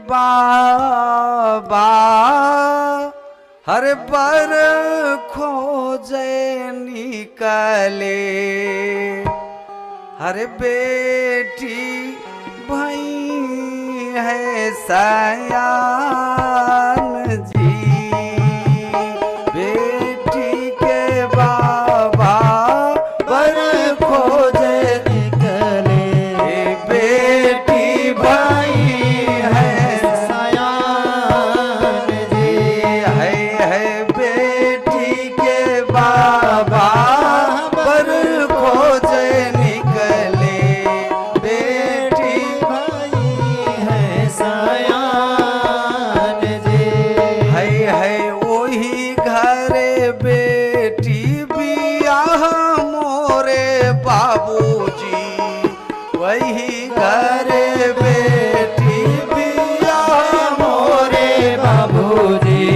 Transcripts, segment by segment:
बाबा हर बर खोजे निकले, हर बेटी भाई है सयान जी, बेटी के बाबा बर खोजे निकले, बेटी भाई है सयान जी, है बेटी के बाबा बर खोजे निकले, बेटी भाई है सयान जी, है वही घरे बेटी बियाह मोरे बाबूजी, वही घरे बेटी बियाह मोरे बाबूजी,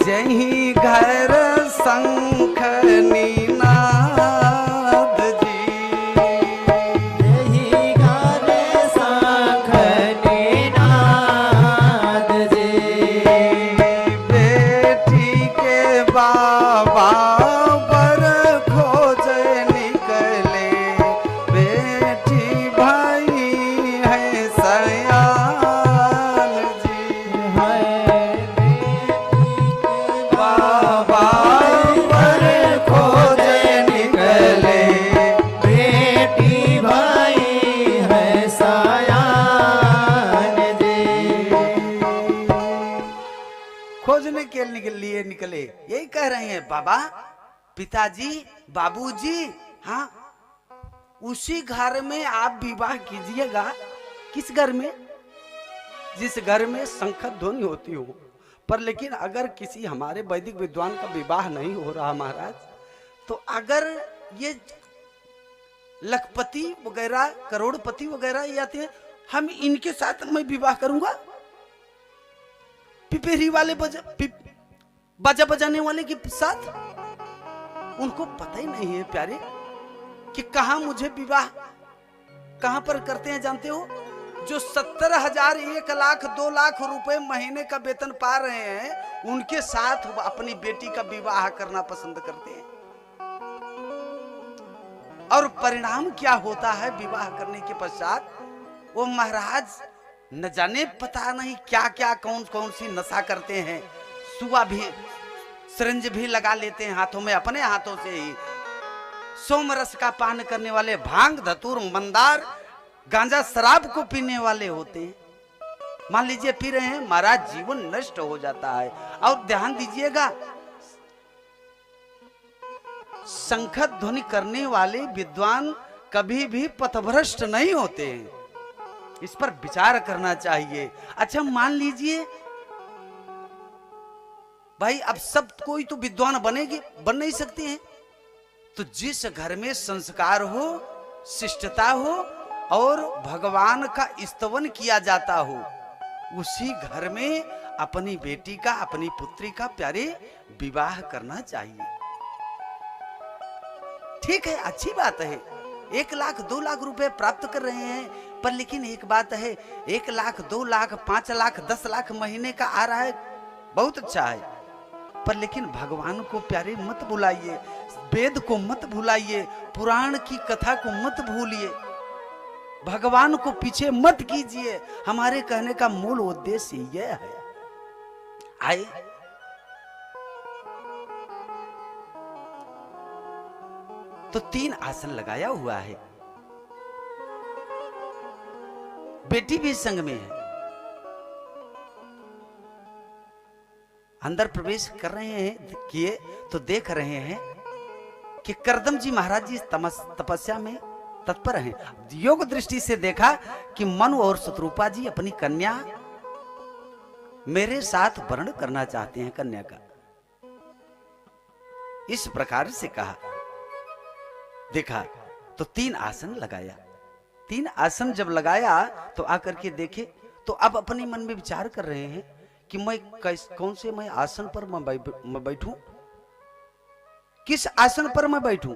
जही घर शंख नीनाद जी, जही घर शंख नीनाद जी, बेटी के बाबा बर खोजे निकले, बेटी भाई है सयान जी, है बाबा बर खोजे निकले, बेटी भाई है सयान जी। खोजने के लिए निकले, यही कह रहे हैं बाबा, पिताजी, बाबूजी, हाँ उसी घर में आप विवाह कीजिएगा। किस घर में? जिस घर में शंख ध्वनि होती हो। पर लेकिन अगर किसी हमारे वैदिक विद्वान का विवाह नहीं हो रहा महाराज, तो अगर ये लखपति वगैरह करोड़पति वगैरह ये आते हैं, हम इनके साथ मैं विवाह करूंगा? पिपेरी वाले बाजा बजाने वाले के साथ? उनको पता ही नहीं है प्यारे कि कहां मुझे विवाह कहां पर करते हैं। जानते हो, जो 70,000 1 लाख 2 लाख रुपए महीने का वेतन पा रहे हैं, उनके साथ अपनी बेटी का विवाह करना पसंद करते हैं। और परिणाम क्या होता है विवाह करने के पश्चात? वो महाराज न जाने पता नहीं क्या क्या कौन कौन सी नशा करते हैं। सुआ भी, सिरिंज भी लगा लेते हैं हाथों में, अपने हाथों से ही। सोमरस का पान करने वाले, भांग धतूर मंदार गांजा शराब को पीने वाले होते हैं। मान लीजिए पी रहे हैं, महाराज जीवन नष्ट हो जाता है। और ध्यान दीजिएगा, शंख ध्वनि करने वाले विद्वान कभी भी पथभ्रष्ट नहीं होते हैं। इस पर विचार करना चाहिए। अच्छा मान लीजिए भाई, अब सब कोई तो विद्वान बन नहीं सकते हैं। तो जिस घर में संस्कार हो, शिष्टता हो और भगवान का स्तवन किया जाता हो, उसी घर में अपनी बेटी का, अपनी पुत्री का प्यारे विवाह करना चाहिए। ठीक है, अच्छी बात है। 1 लाख 2 लाख रुपए प्राप्त कर रहे हैं, पर लेकिन एक बात है, 1 लाख 2 लाख 5 लाख 10 लाख महीने का आ रहा है, बहुत अच्छा है। पर लेकिन भगवान को प्यारे मत भुलाइए, वेद को मत भुलाइए, पुराण की कथा को मत भूलिए, भगवान को पीछे मत कीजिए। हमारे कहने का मूल उद्देश्य यह है। आए तो 3 आसन लगाया हुआ है, बेटी भी संग में है। अंदर प्रवेश कर रहे हैं, किए तो देख रहे हैं कि करदम जी महाराज जी तपस्या में तत्पर हैं। योग दृष्टि से देखा कि मनु और शत्रुपा जी अपनी कन्या मेरे साथ वर्ण करना चाहते हैं, कन्या का। इस प्रकार से कहा, देखा तो 3 आसन लगाया। 3 आसन जब लगाया तो आकर के देखे तो अब अपने मन में विचार कर रहे हैं कि मैं कौन से मैं आसन पर मैं बैठूं, किस आसन पर मैं बैठूं।